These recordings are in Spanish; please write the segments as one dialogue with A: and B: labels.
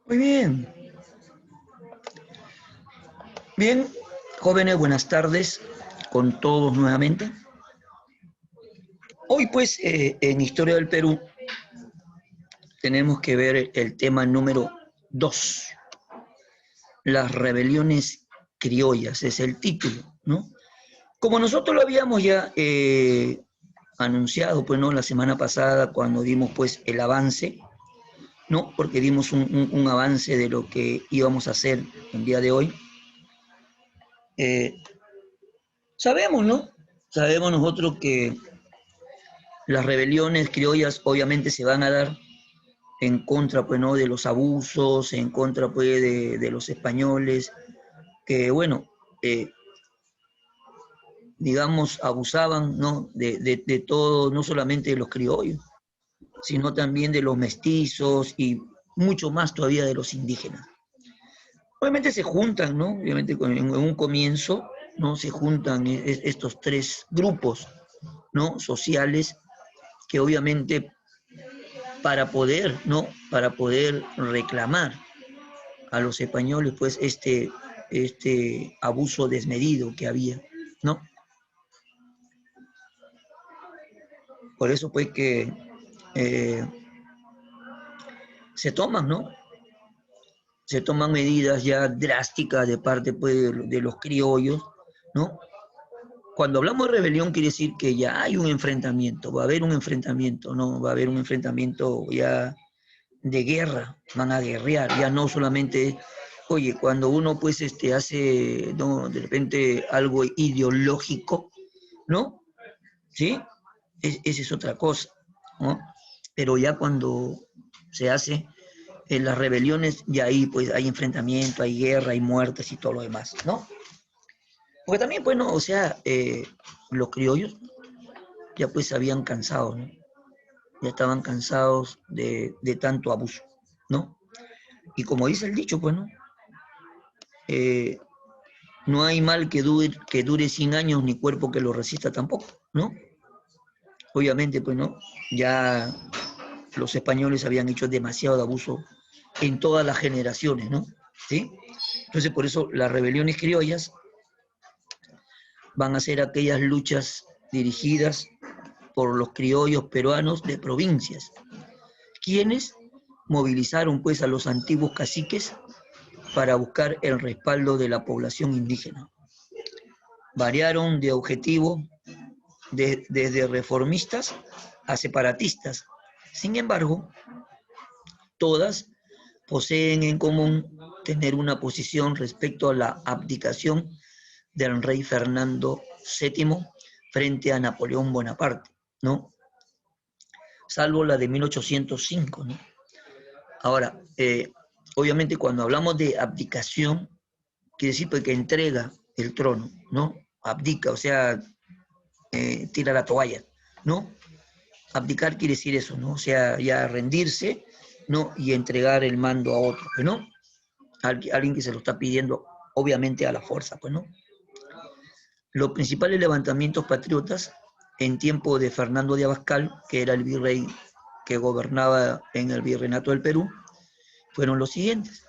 A: Muy bien. Bien, jóvenes, buenas tardes con todos nuevamente. Hoy pues en Historia del Perú tenemos que ver el tema número 2, las rebeliones criollas, es el título, ¿no? Como nosotros lo habíamos ya anunciado, pues, ¿no? La semana pasada cuando dimos pues el avance, ¿no? Porque dimos un avance de lo que íbamos a hacer el día de hoy. Eh, sabemos, ¿no? Sabemos nosotros que las rebeliones criollas obviamente se van a dar en contra, pues, ¿no? De los abusos, en contra, pues, de los españoles, que, bueno, eh, digamos, abusaban, ¿no? De todo, no solamente de los criollos, sino también de los mestizos y mucho más todavía de los indígenas. Obviamente se juntan, ¿no? Obviamente en un comienzo, ¿no? Se juntan estos tres grupos, ¿no? Sociales que obviamente para poder, ¿no? Para poder reclamar a los españoles, pues, este abuso desmedido que había, ¿no? Por eso, pues, que eh, se toman, ¿no? Se toman medidas ya drásticas de parte, pues, de los criollos, ¿no? Cuando hablamos de rebelión quiere decir que ya hay un enfrentamiento, va a haber un enfrentamiento, ¿no? Va a haber un enfrentamiento ya de guerra, van a guerrear, ya no solamente, oye, cuando uno pues hace, ¿no? De repente algo ideológico, ¿no? ¿Sí? Esa es otra cosa, ¿no? Pero ya cuando se hace en las rebeliones, ya ahí pues hay enfrentamiento, hay guerra, hay muertes y todo lo demás, ¿no? Porque también, bueno, o sea, los criollos ya pues se habían cansado, ¿no? Ya estaban cansados de tanto abuso, ¿no? Y como dice el dicho, pues, ¿no? Eh, no hay mal que dure 100 años ni cuerpo que lo resista tampoco, ¿no? Obviamente, pues, ¿no? Ya los españoles habían hecho demasiado abuso en todas las generaciones, ¿no? ¿Sí? Entonces, por eso las rebeliones criollas van a ser aquellas luchas dirigidas por los criollos peruanos de provincias, quienes movilizaron pues a los antiguos caciques para buscar el respaldo de la población indígena. Variaron de objetivo desde reformistas a separatistas. Sin embargo, todas poseen en común tener una posición respecto a la abdicación del rey Fernando VII frente a Napoleón Bonaparte, ¿no? Salvo la de 1805, ¿no? Ahora, obviamente cuando hablamos de abdicación, quiere decir pues, que entrega el trono, ¿no? Abdica, o sea, tira la toalla, ¿no? Abdicar quiere decir eso, ¿no? O sea, ya rendirse, ¿no? Y entregar el mando a otro, pues, ¿no? Alguien que se lo está pidiendo, obviamente, a la fuerza, pues, ¿no? Los principales levantamientos patriotas en tiempo de Fernando de Abascal, que era el virrey que gobernaba en el virreinato del Perú, fueron los siguientes.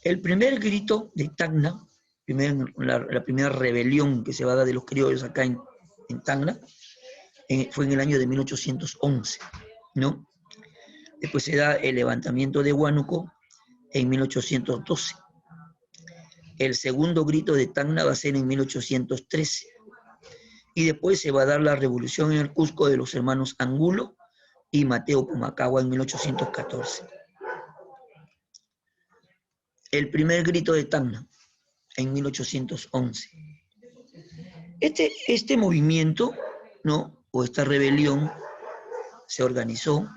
A: El primer grito de Tacna, la primera rebelión que se va a dar de los criollos acá en Tacna, fue en el año de 1811, ¿no? Después se da el levantamiento de Huánuco en 1812. El segundo grito de Tacna va a ser en 1813. Y después se va a dar la revolución en el Cusco de los hermanos Angulo y Mateo Pumacahua en 1814. El primer grito de Tacna en 1811. Este movimiento, ¿no? O esta rebelión se organizó,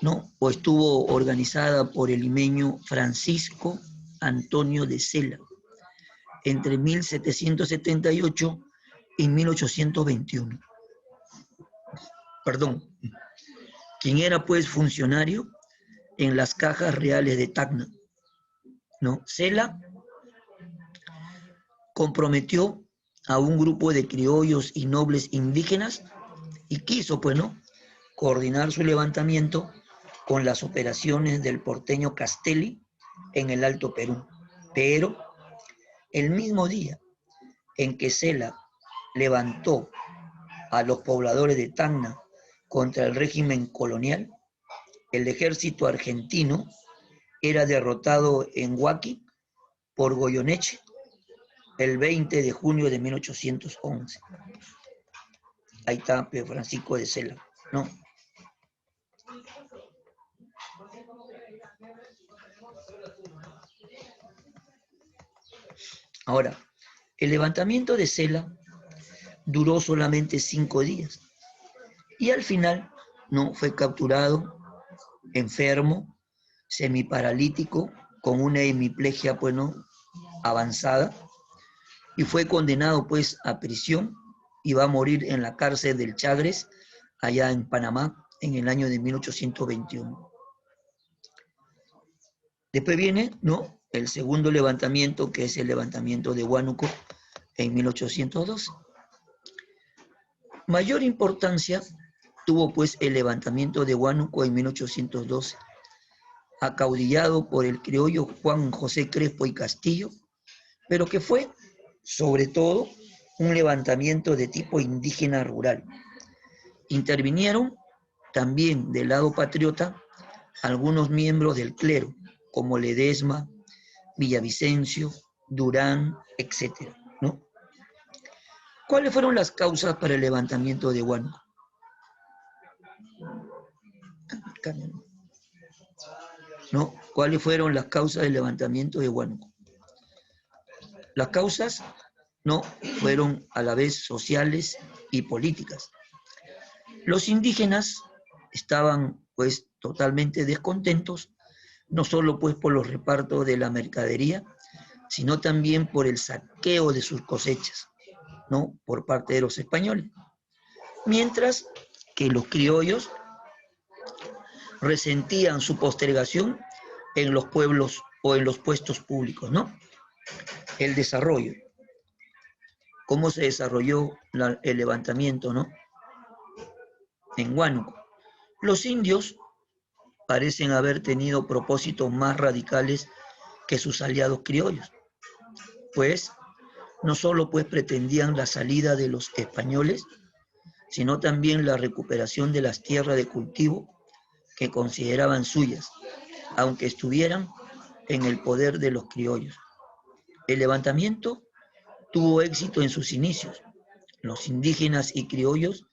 A: ¿no? O estuvo organizada por el limeño Francisco Antonio de Sela entre 1778 y 1821. Perdón, quien era pues funcionario en las cajas reales de Tacna, ¿no? Sela comprometió a un grupo de criollos y nobles indígenas y quiso, pues, ¿no? Coordinar su levantamiento con las operaciones del porteño Castelli en el Alto Perú. Pero el mismo día en que Cela levantó a los pobladores de Tacna contra el régimen colonial, el ejército argentino era derrotado en Huaqui por Goyeneche el 20 de junio de 1811. Ahí está Pedro Francisco de Cela, ¿no? Ahora, el levantamiento de Cela duró solamente 5 días y al final no fue capturado, enfermo, semiparalítico, con una hemiplegia pues, ¿no? avanzada, y fue condenado pues a prisión y va a morir en la cárcel del Chagres, allá en Panamá, en el año de 1821. Después viene, ¿no?, el segundo levantamiento, que es el levantamiento de Huánuco en 1812. Mayor importancia tuvo pues el levantamiento de Huánuco en 1812, acaudillado por el criollo Juan José Crespo y Castillo, pero que fue, sobre todo, un levantamiento de tipo indígena rural. Intervinieron también del lado patriota algunos miembros del clero, como Ledesma, Villavicencio, Durán, etc., ¿no? ¿Cuáles fueron las causas para el levantamiento de Huánuco? ¿No? ¿Cuáles fueron las causas del levantamiento de Huánuco? Las causas, no, fueron a la vez sociales y políticas. Los indígenas estaban pues totalmente descontentos, no solo pues por los repartos de la mercadería, sino también por el saqueo de sus cosechas, ¿no?, por parte de los españoles. Mientras que los criollos resentían su postergación en los pueblos o en los puestos públicos, ¿no? El desarrollo. ¿Cómo se desarrolló el levantamiento, ¿no?, en Huánuco? Los indios parecen haber tenido propósitos más radicales que sus aliados criollos, pues no solo pues pretendían la salida de los españoles, sino también la recuperación de las tierras de cultivo que consideraban suyas, aunque estuvieran en el poder de los criollos. El levantamiento tuvo éxito en sus inicios. Los indígenas y criollos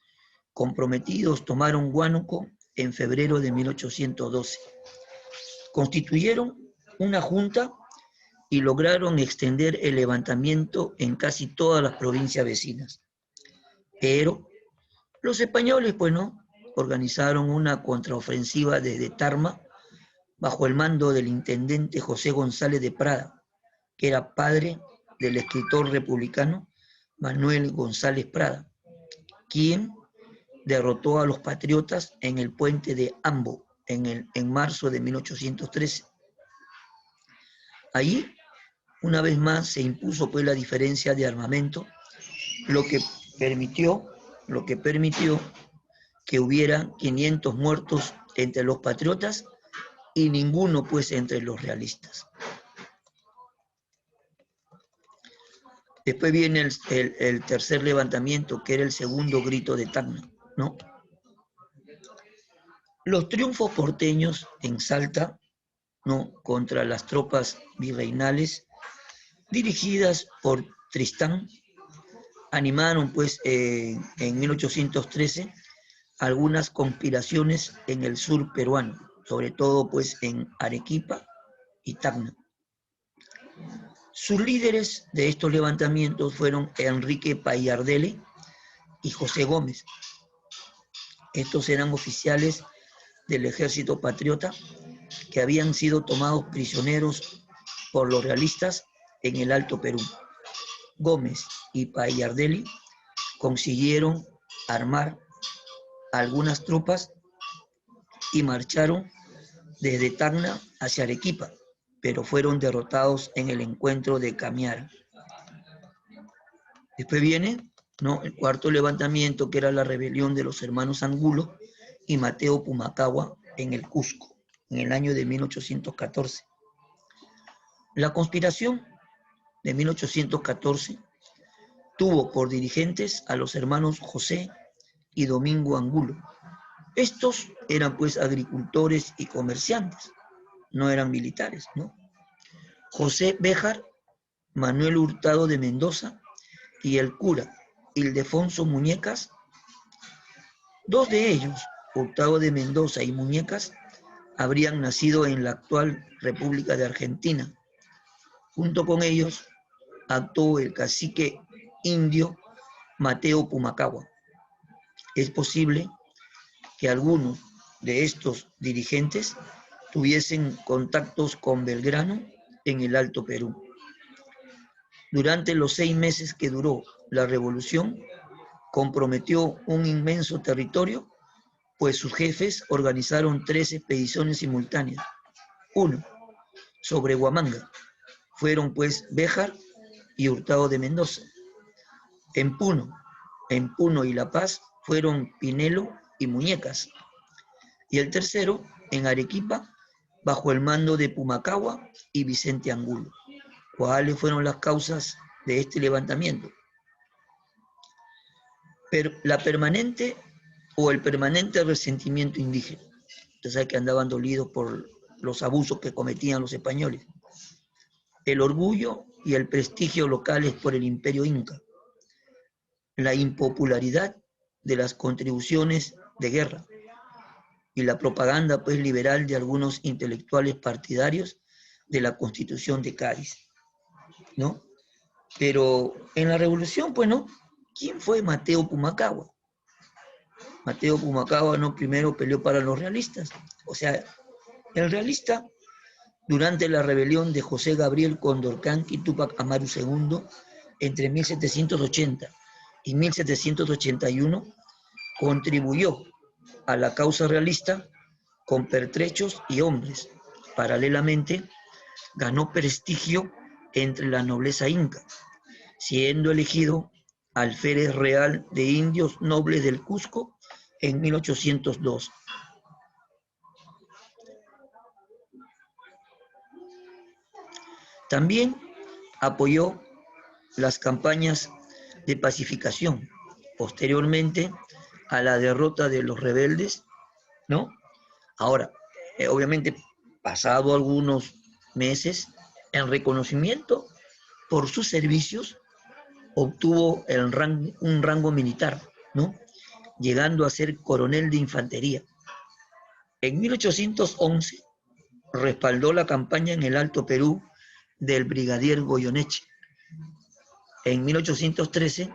A: comprometidos tomaron Huánuco en febrero de 1812. Constituyeron una junta y lograron extender el levantamiento en casi todas las provincias vecinas. Pero los españoles, pues no, organizaron una contraofensiva desde Tarma bajo el mando del intendente José González de Prada, que era padre del escritor republicano Manuel González Prada, quien derrotó a los patriotas en el puente de Ambo en marzo de 1813. Allí, una vez más, se impuso pues la diferencia de armamento, lo que permitió que hubiera 500 muertos entre los patriotas y ninguno pues entre los realistas. Después viene el tercer levantamiento, que era el segundo grito de Tacna, ¿no? Los triunfos porteños en Salta, ¿no?, contra las tropas virreinales dirigidas por Tristán, animaron pues en 1813 algunas conspiraciones en el sur peruano, sobre todo pues en Arequipa y Tacna. Sus líderes de estos levantamientos fueron Enrique Payardele y José Gómez. Estos eran oficiales del ejército patriota que habían sido tomados prisioneros por los realistas en el Alto Perú. Gómez y Payardele consiguieron armar algunas tropas y marcharon desde Tacna hacia Arequipa, pero fueron derrotados en el encuentro de Camiara. Después viene, ¿no?, el cuarto levantamiento, que era la rebelión de los hermanos Angulo y Mateo Pumacahua en el Cusco, en el año de 1814. La conspiración de 1814 tuvo por dirigentes a los hermanos José y Domingo Angulo. Estos eran pues agricultores y comerciantes, no eran militares, ¿no? José Béjar, Manuel Hurtado de Mendoza y el cura Ildefonso Muñecas. Dos de ellos, Hurtado de Mendoza y Muñecas, habrían nacido en la actual República de Argentina. Junto con ellos actuó el cacique indio Mateo Pumacahua. Es posible que algunos de estos dirigentes tuviesen contactos con Belgrano en el Alto Perú. Durante los 6 meses que duró la revolución, comprometió un inmenso territorio, pues sus jefes organizaron 3 expediciones simultáneas. 1 sobre Huamanga. Fueron pues Béjar y Hurtado de Mendoza. En Puno y La Paz fueron Pinelo y Muñecas. Y el tercero, en Arequipa, bajo el mando de Pumacahua y Vicente Angulo. ¿Cuáles fueron las causas de este levantamiento? La permanente o el permanente resentimiento indígena. Usted sabe que andaban dolidos por los abusos que cometían los españoles. El orgullo y el prestigio locales por el imperio inca. La impopularidad de las contribuciones de guerra y la propaganda pues liberal de algunos intelectuales partidarios de la Constitución de Cádiz, ¿no? Pero en la revolución, pues, ¿no? ¿Quién fue Mateo Pumacahua? Mateo Pumacahua no primero peleó para los realistas. O sea, el realista, durante la rebelión de José Gabriel Condorcanqui y Túpac Amaru II, entre 1780 y 1781, contribuyó a la causa realista con pertrechos y hombres. Paralelamente, ganó prestigio entre la nobleza inca, siendo elegido alférez real de indios nobles del Cusco en 1802. También apoyó las campañas de pacificación, posteriormente a la derrota de los rebeldes, ¿no? Ahora, obviamente, pasado algunos meses, en reconocimiento por sus servicios, obtuvo un rango militar, ¿no? Llegando a ser coronel de infantería. En 1811 respaldó la campaña en el Alto Perú del brigadier Goyeneche. En 1813,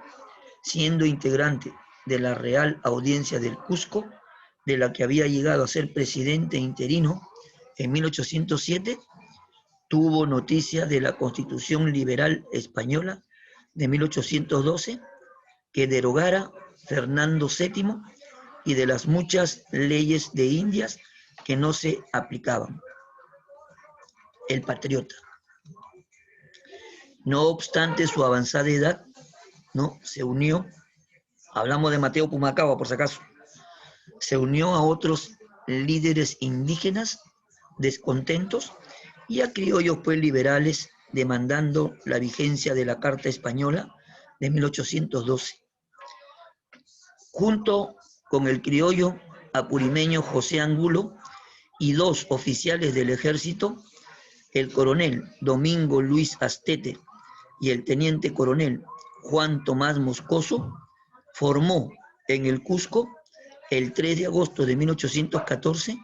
A: siendo integrante de la Real Audiencia del Cusco, de la que había llegado a ser presidente interino en 1807, tuvo noticia de la Constitución Liberal Española de 1812, que derogara Fernando VII, y de las muchas leyes de Indias que no se aplicaban. El patriota. No obstante su avanzada edad, ¿no? Se unió, hablamos de Mateo Pumacahua por si acaso, se unió a otros líderes indígenas descontentos y a criollos pues liberales demandando la vigencia de la Carta Española de 1812. Junto con el criollo apurimeño José Angulo y 2 oficiales del ejército, el coronel Domingo Luis Astete y el teniente coronel Juan Tomás Moscoso, formó en el Cusco el 3 de agosto de 1814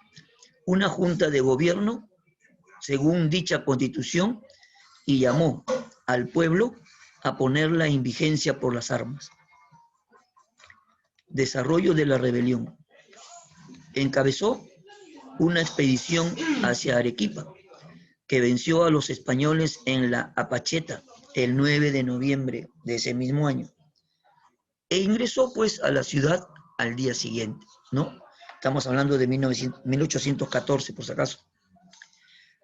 A: una junta de gobierno según dicha constitución y llamó al pueblo a ponerla en vigencia por las armas. Desarrollo de la rebelión. Encabezó una expedición hacia Arequipa, que venció a los españoles en la Apacheta el 9 de noviembre de ese mismo año, e ingresó pues a la ciudad al día siguiente, ¿no? Estamos hablando de 1814, por si acaso.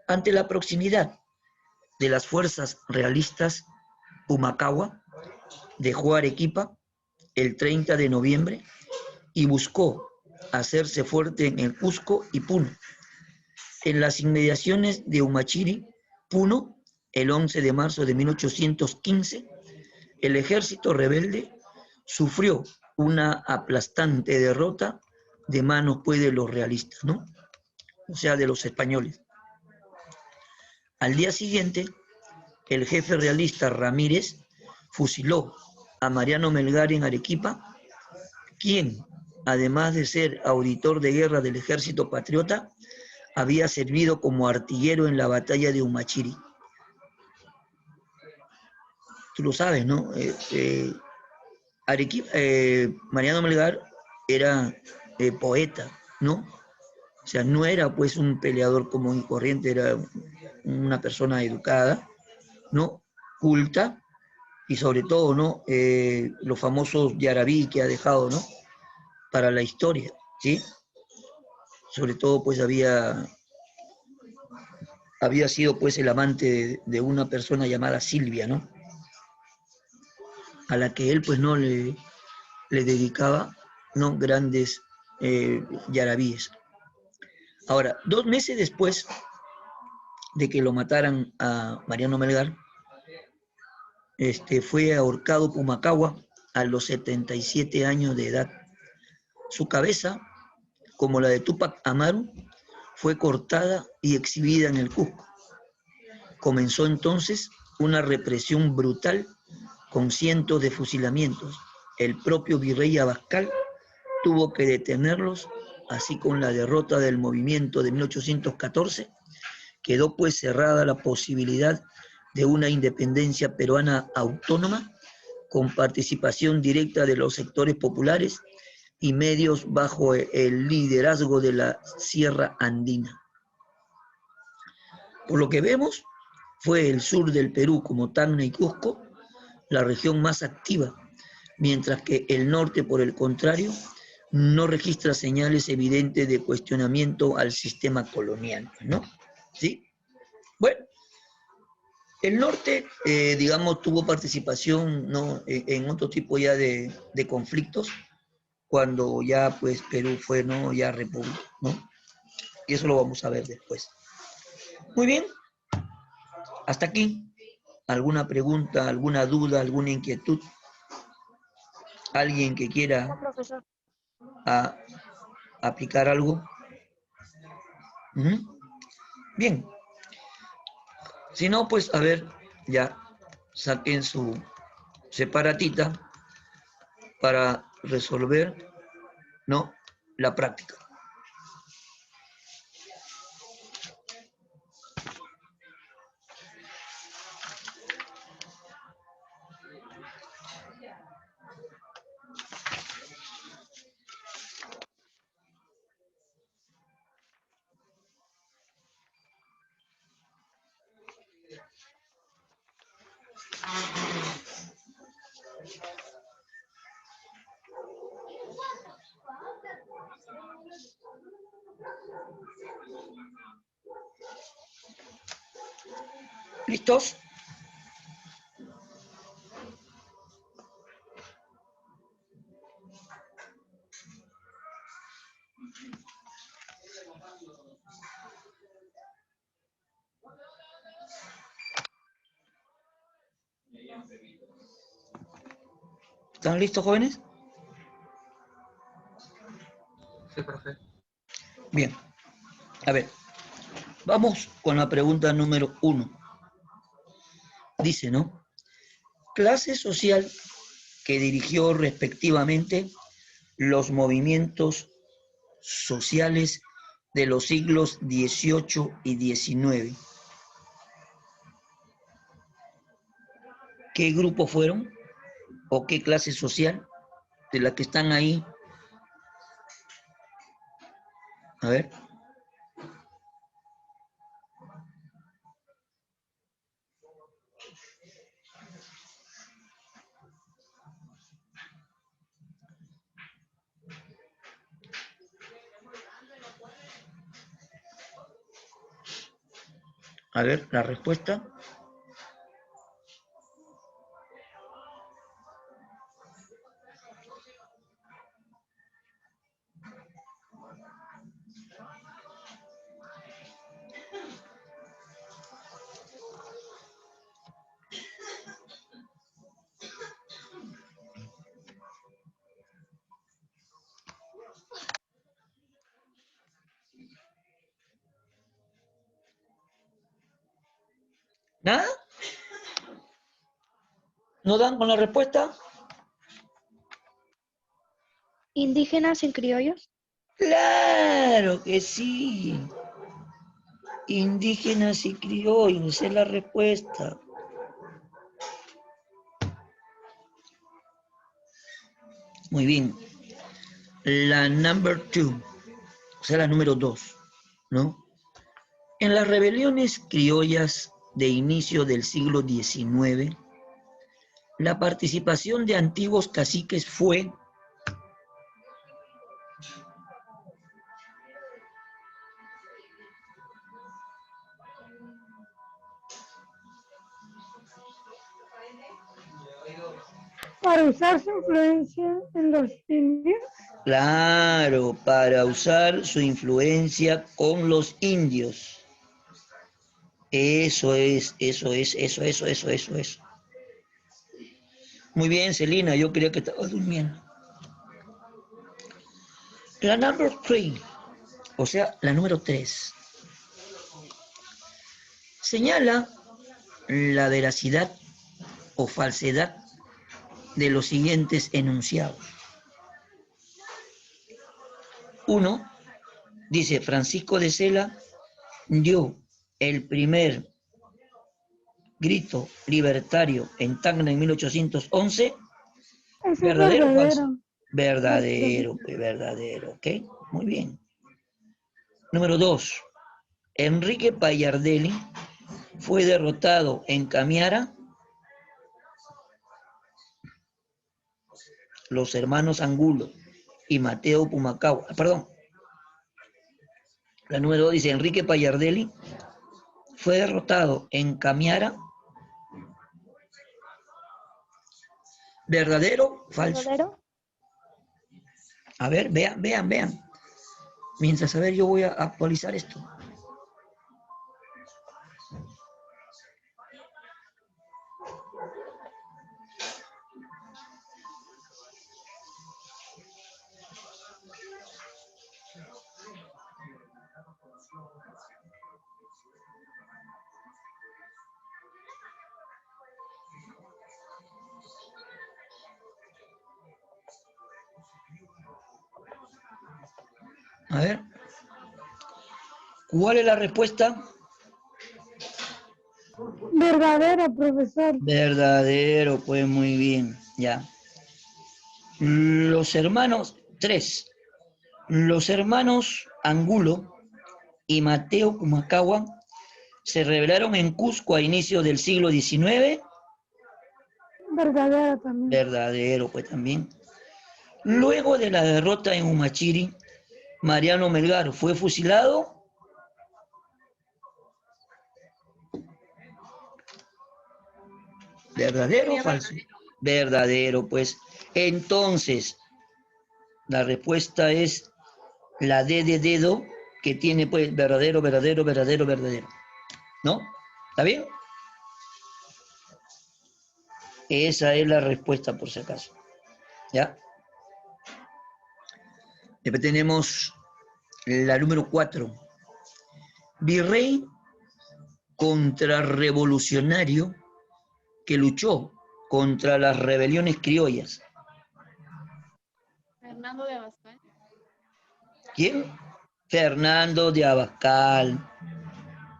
A: Ante la proximidad de las fuerzas realistas, Pumacahua dejó Arequipa el 30 de noviembre y buscó hacerse fuerte en el Cusco y Puno. En las inmediaciones de Humachiri, Puno, el 11 de marzo de 1815, el ejército rebelde sufrió una aplastante derrota de manos pues de los realistas, ¿no? O sea, de los españoles. Al día siguiente, el jefe realista Ramírez fusiló a Mariano Melgar en Arequipa, quien, además de ser auditor de guerra del ejército patriota, había servido como artillero en la batalla de Humachiri. Tú lo sabes, ¿no? Arequipa, Mariano Melgar era poeta, ¿no? O sea, no era pues un peleador común y corriente, era una persona educada, ¿no? Culta, y sobre todo, ¿no? Los famosos yarabí que ha dejado, ¿no? Para la historia, ¿sí? Sobre todo, pues había sido pues el amante de una persona llamada Silvia, ¿no? A la que él pues no le dedicaba, ¿no? Grandes yarabíes. Ahora, 2 meses después de que lo mataran a Mariano Melgar, fue ahorcado Pumacagua a los 77 años de edad. Su cabeza, como la de Túpac Amaru, fue cortada y exhibida en el Cusco. Comenzó entonces una represión brutal con cientos de fusilamientos. El propio virrey Abascal tuvo que detenerlos, así con la derrota del movimiento de 1814, quedó pues cerrada la posibilidad de una independencia peruana autónoma con participación directa de los sectores populares y medios bajo el liderazgo de la Sierra Andina. Por lo que vemos, fue el sur del Perú, como Tacna y Cusco, la región más activa, mientras que el norte, por el contrario, no registra señales evidentes de cuestionamiento al sistema colonial, ¿no? ¿Sí? Bueno, el norte, digamos, tuvo participación, ¿no? En otro tipo ya de conflictos, cuando ya pues Perú fue, ¿no? Ya república, ¿no? Y eso lo vamos a ver después. Muy bien, hasta aquí. ¿Alguna pregunta, alguna duda, alguna inquietud? ¿Alguien que quiera
B: No, profesor.
A: a, aplicar algo? Bien, si no, pues a ver, ya saquen su separatita para resolver, ¿no? La práctica. ¿Listos? ¿Están listos, jóvenes?
C: Sí, profe.
A: Bien, a ver, vamos con la pregunta número 1. Dice, ¿no? Clase social que dirigió respectivamente los movimientos sociales de los siglos XVIII y XIX. ¿Qué grupo fueron o qué clase social de la que están ahí? A ver. A ver, la respuesta. ¿Nada? ¿No dan con la respuesta?
B: ¿Indígenas y criollos?
A: Claro que sí. Indígenas y criollos, esa es la respuesta. Muy bien. La number 2, o sea, la número 2, ¿no? En las rebeliones criollas de inicio del siglo XIX, la participación de antiguos caciques fue
D: para usar su influencia en los indios.
A: claro, para usar su influencia con los indios. Eso es. Muy bien, Celina, yo creía que estaba durmiendo. La number 3, o sea, la número 3, señala la veracidad o falsedad de los siguientes enunciados. 1. Dice, Francisco de Sela dio el primer grito libertario en Tacna en 1811.
D: Eso es
A: ¿Verdadero o falso?
D: verdadero.
A: Verdadero, pues verdadero, ¿ok? Muy bien. Número 2. Enrique Payardelli fue derrotado en Camiara. Los hermanos Angulo y Mateo Pumacahua. Perdón. La número 2 dice, Enrique Payardelli fue derrotado en Camiara. ¿Verdadero o falso?
B: ¿Verdadero?
A: A ver, vean. Mientras, a ver, yo voy a actualizar esto. A ver. ¿Cuál es la respuesta?
D: Verdadero, profesor.
A: Verdadero, pues muy bien, ya. Los hermanos, 3. Los hermanos Angulo y Mateo Pumacahua se rebelaron en Cusco a inicios del siglo XIX.
D: Verdadero también.
A: Verdadero, pues también. Luego de la derrota en Humachiri, Mariano Melgar fue fusilado. ¿Verdadero o falso? Verdadero, pues. Entonces, la respuesta es la D de dedo, que tiene pues verdadero. ¿No? ¿Está bien? Esa es la respuesta, por si acaso. ¿Ya? Después tenemos la número 4. Virrey contrarrevolucionario que luchó contra las rebeliones criollas.
E: Fernando de Abascal.
A: ¿Quién? Fernando de Abascal.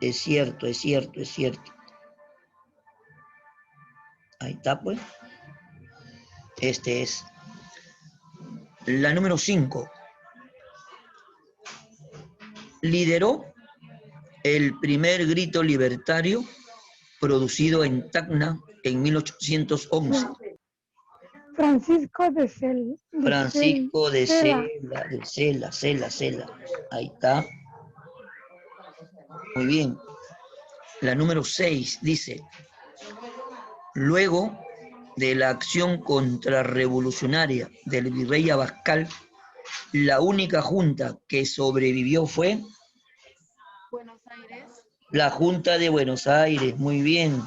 A: Es cierto. Ahí está, pues. Este es. La número 5. Lideró el primer grito libertario producido en Tacna en 1811.
D: Francisco de Sela.
A: Francisco de Sela. Ahí está. Muy bien. La número 6 dice, luego de la acción contrarrevolucionaria del virrey Abascal, la única junta que sobrevivió fue
E: Buenos Aires.
A: la Junta de Buenos Aires. Muy bien.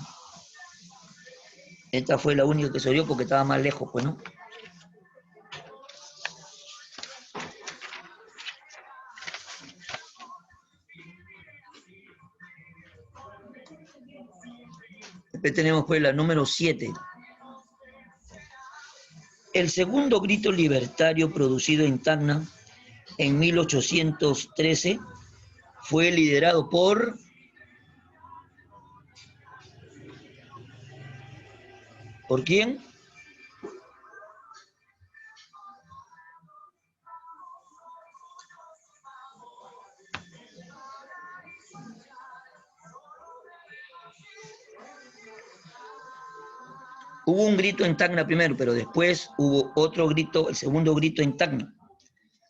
A: Esta fue la única que sobrevivió porque estaba más lejos, pues, ¿no? Después tenemos pues la número 7. El segundo grito libertario producido en Tacna en 1813 fue liderado por... ¿Por quién? Hubo un grito en Tacna primero, pero después hubo otro grito, el segundo grito en Tacna,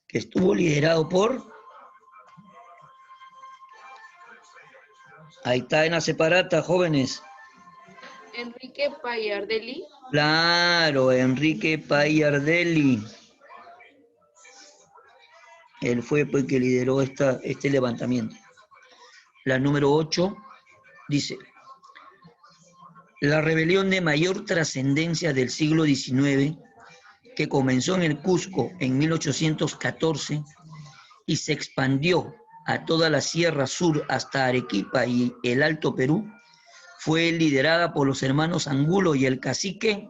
A: que estuvo liderado por... Ahí está en la separata, jóvenes.
E: Enrique Payardelli.
A: Claro, Enrique Payardelli. Él fue pues, que lideró este levantamiento. La número 8 dice... La rebelión de mayor trascendencia del siglo XIX, que comenzó en el Cusco en 1814 y se expandió a toda la Sierra Sur hasta Arequipa y el Alto Perú, fue liderada por los hermanos Angulo y el cacique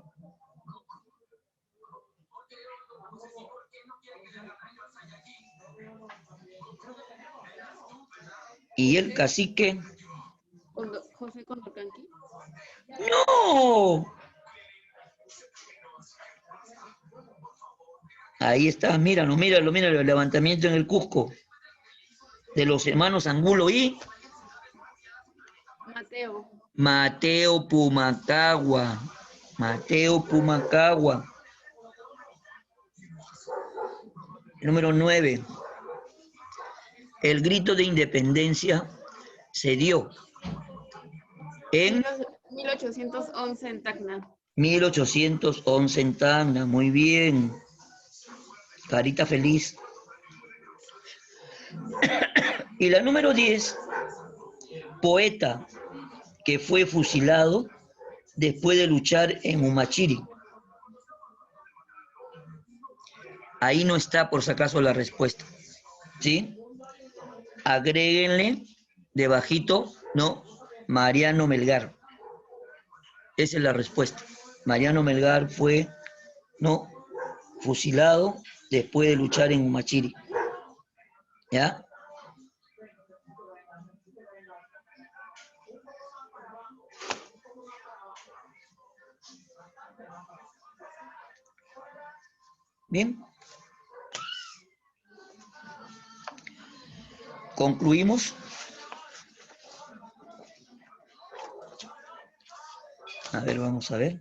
E: José Condorcanqui.
A: ¡No! Ahí está, míralo, el levantamiento en el Cusco de los hermanos Angulo y Mateo Pumacagua. Número 9. El grito de independencia se dio en
E: 1811 en Tacna.
A: 1811 en Tacna, muy bien. Carita feliz. Y la número 10, poeta que fue fusilado después de luchar en Humachiri. Ahí no está, por si acaso, la respuesta. ¿Sí? Agréguenle debajito, ¿no? Mariano Melgar. Esa es la respuesta. Mariano Melgar fue, ¿no?, fusilado después de luchar en Humachiri. ¿Ya? Bien. Concluimos. A ver, vamos a ver.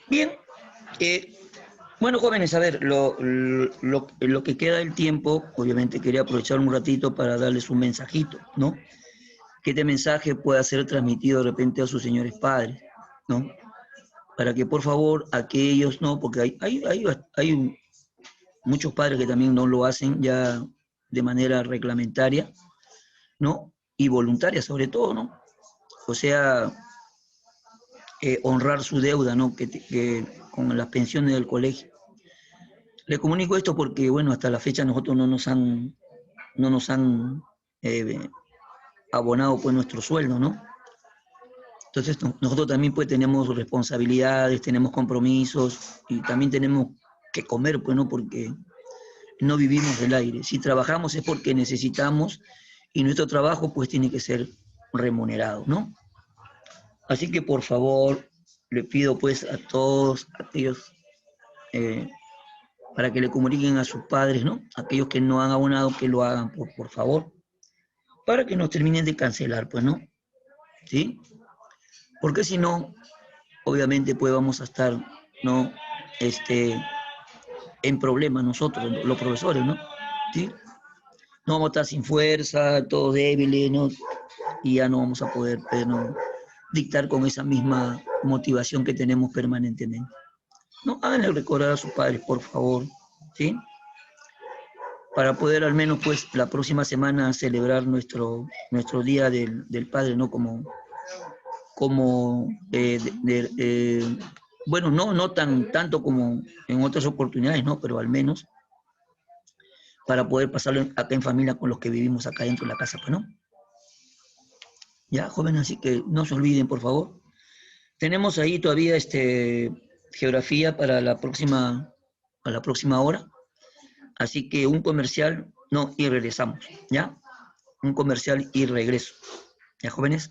A: Bien, bueno, jóvenes, a ver, lo que queda del tiempo, obviamente quería aprovechar un ratito para darles un mensajito, ¿no? Que este mensaje pueda ser transmitido de repente a sus señores padres, ¿no? Para que por favor aquellos, ¿no? Porque hay muchos padres que también no lo hacen ya de manera reglamentaria, ¿no? Y voluntaria sobre todo, ¿no? O sea, honrar su deuda, ¿no? Que con las pensiones del colegio. Le comunico esto porque, bueno, hasta la fecha nosotros no nos han abonado pues nuestro sueldo, ¿no? Entonces nosotros también pues tenemos responsabilidades, tenemos compromisos y también tenemos que comer, pues, ¿no? Porque no vivimos del aire. Si trabajamos es porque necesitamos y nuestro trabajo pues tiene que ser remunerado, ¿no? Así que por favor, le pido pues a todos aquellos, para que le comuniquen a sus padres, ¿no? Aquellos que no han abonado, que lo hagan, por favor, para que nos terminen de cancelar, pues, ¿no? ¿Sí? Porque si no, obviamente pues vamos a estar, ¿no? En problemas nosotros, los profesores, ¿no? ¿Sí? No vamos a estar sin fuerza, todos débiles, ¿no? Y ya no vamos a poder, pues, ¿no? Dictar con esa misma motivación que tenemos permanentemente. No, háganle recordar a sus padres, por favor, ¿sí? Para poder al menos, pues, la próxima semana celebrar nuestro Día del Padre, ¿no? Bueno, no tanto como en otras oportunidades, ¿no? Pero al menos para poder pasarlo acá en familia con los que vivimos acá dentro de la casa, pues, ¿no? Ya, jóvenes, así que no se olviden, por favor. Tenemos ahí todavía geografía para la próxima hora. Así que un comercial, no, y regresamos, ¿ya? Un comercial y regreso. ¿Ya, jóvenes?